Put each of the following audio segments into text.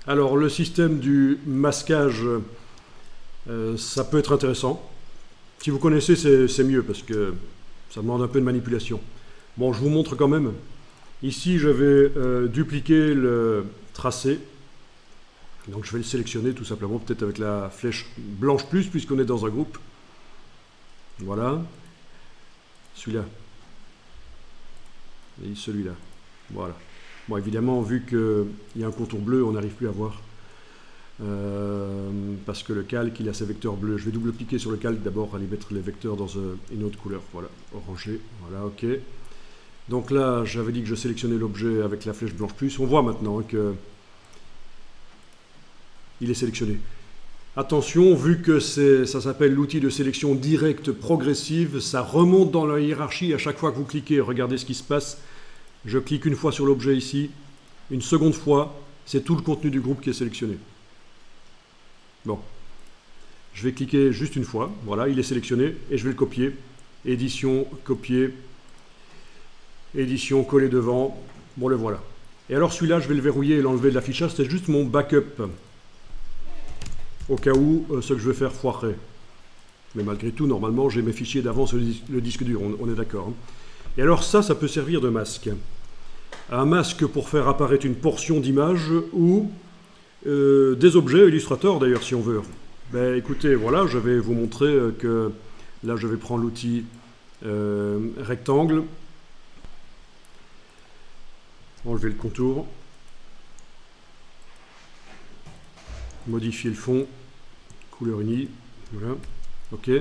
Alors, le système du masquage, ça peut être intéressant. Si vous connaissez, c'est mieux parce que ça demande un peu de manipulation. Bon, je vous montre quand même. Ici, je vais dupliquer le tracé. Donc, je vais le sélectionner tout simplement, peut-être avec la flèche blanche plus, puisqu'on est dans un groupe. Voilà. Celui-là. Et celui-là. Voilà. Bon, évidemment, vu qu'il y a un contour bleu, on n'arrive plus à voir. Parce que le calque, il a ses vecteurs bleus. Je vais double-cliquer sur le calque d'abord, aller mettre les vecteurs dans une autre couleur. Voilà, orangé. Voilà, ok. Donc là, j'avais dit que je sélectionnais l'objet avec la flèche blanche plus. On voit maintenant que il est sélectionné. Attention, vu que ça s'appelle l'outil de sélection directe progressive, ça remonte dans la hiérarchie à chaque fois que vous cliquez. Regardez ce qui se passe. Je clique une fois sur l'objet ici, une seconde fois, c'est tout le contenu du groupe qui est sélectionné. Bon, je vais cliquer juste une fois, voilà, il est sélectionné, et je vais le copier. Édition, copier, édition, coller devant, bon le voilà. Et alors celui-là, je vais le verrouiller et l'enlever de l'affichage, c'est juste mon backup. Au cas où ce que je vais faire foirerait. Mais malgré tout, normalement, j'ai mes fichiers d'avant sur le disque dur, on est d'accord. Hein. Et alors ça peut servir de masque. Un masque pour faire apparaître une portion d'image ou des objets, Illustrator d'ailleurs si on veut. Ben, écoutez, voilà, je vais vous montrer que là je vais prendre l'outil rectangle, enlever le contour, modifier le fond, couleur unie, voilà, ok.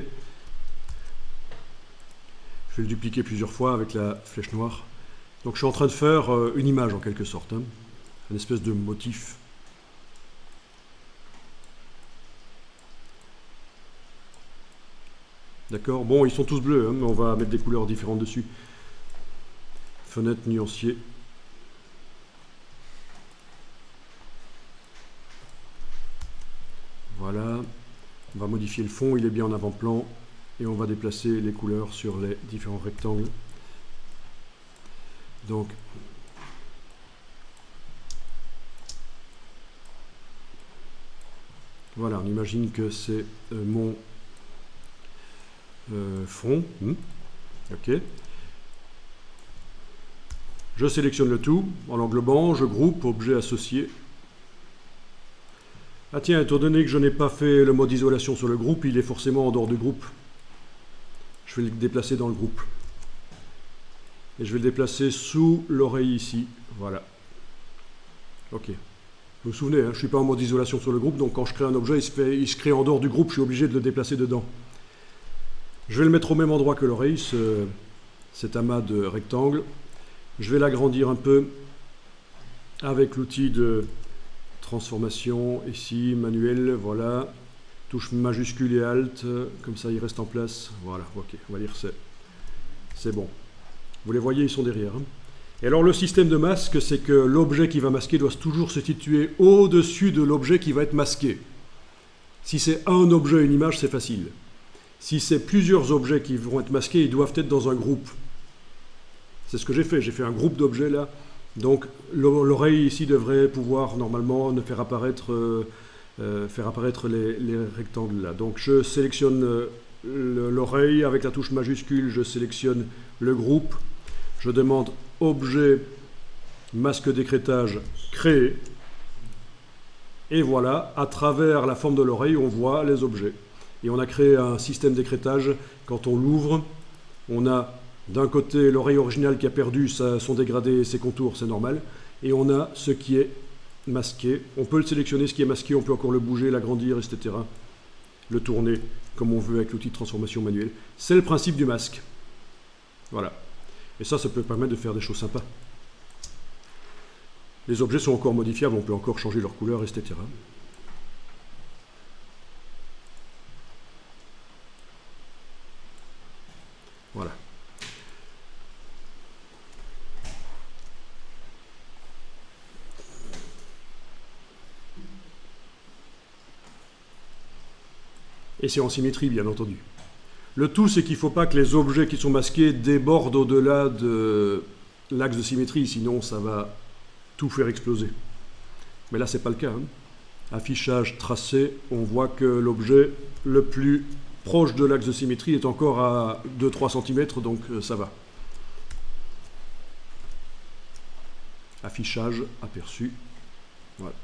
Je vais le dupliquer plusieurs fois avec la flèche noire. Donc je suis en train de faire une image en quelque sorte, hein, une espèce de motif. D'accord, bon, ils sont tous bleus, hein, mais on va mettre des couleurs différentes dessus. Fenêtre, nuancier. Voilà, on va modifier le fond, il est bien en avant-plan. Et on va déplacer les couleurs sur les différents rectangles. Donc, voilà, on imagine que c'est mon fond. Ok. Je sélectionne le tout en l'englobant, je groupe, objet associé. Ah tiens, étant donné que je n'ai pas fait le mode isolation sur le groupe, il est forcément en dehors du groupe. Je vais le déplacer dans le groupe. Et je vais le déplacer sous l'oreille ici. Voilà. Ok. Vous vous souvenez, hein, je ne suis pas en mode isolation sur le groupe, donc quand je crée un objet, il se crée en dehors du groupe, je suis obligé de le déplacer dedans. Je vais le mettre au même endroit que l'oreille, cet amas de rectangle. Je vais l'agrandir un peu avec l'outil de transformation, ici, manuel, voilà. Touche majuscule et alt, comme ça il reste en place. Voilà, ok, on va dire c'est bon. Vous les voyez, ils sont derrière. Hein. Et alors le système de masque, c'est que l'objet qui va masquer doit toujours se situer au-dessus de l'objet qui va être masqué. Si c'est un objet, une image, c'est facile. Si c'est plusieurs objets qui vont être masqués, ils doivent être dans un groupe. C'est ce que j'ai fait un groupe d'objets là. Donc l'oreille ici devrait pouvoir normalement faire apparaître les rectangles là. Donc je sélectionne l'oreille avec la touche majuscule, je sélectionne le groupe, je demande objet, masque d'écrêtage, créer, et voilà, à travers la forme de l'oreille, on voit les objets. Et on a créé un système d'écrêtage, quand on l'ouvre, on a d'un côté l'oreille originale qui a perdu son dégradé, ses contours, c'est normal, et on a ce qui est masqué. On peut le sélectionner, ce qui est masqué, on peut encore le bouger, l'agrandir, etc. Le tourner comme on veut avec l'outil de transformation manuelle. C'est le principe du masque. Voilà. Et ça peut permettre de faire des choses sympas. Les objets sont encore modifiables, on peut encore changer leur couleur, etc. Voilà. Et c'est en symétrie, bien entendu. Le tout, c'est qu'il ne faut pas que les objets qui sont masqués débordent au-delà de l'axe de symétrie, sinon ça va tout faire exploser. Mais là, c'est pas le cas. Hein. Affichage tracé, on voit que l'objet le plus proche de l'axe de symétrie est encore à 2-3 cm, donc ça va. Affichage aperçu. Voilà.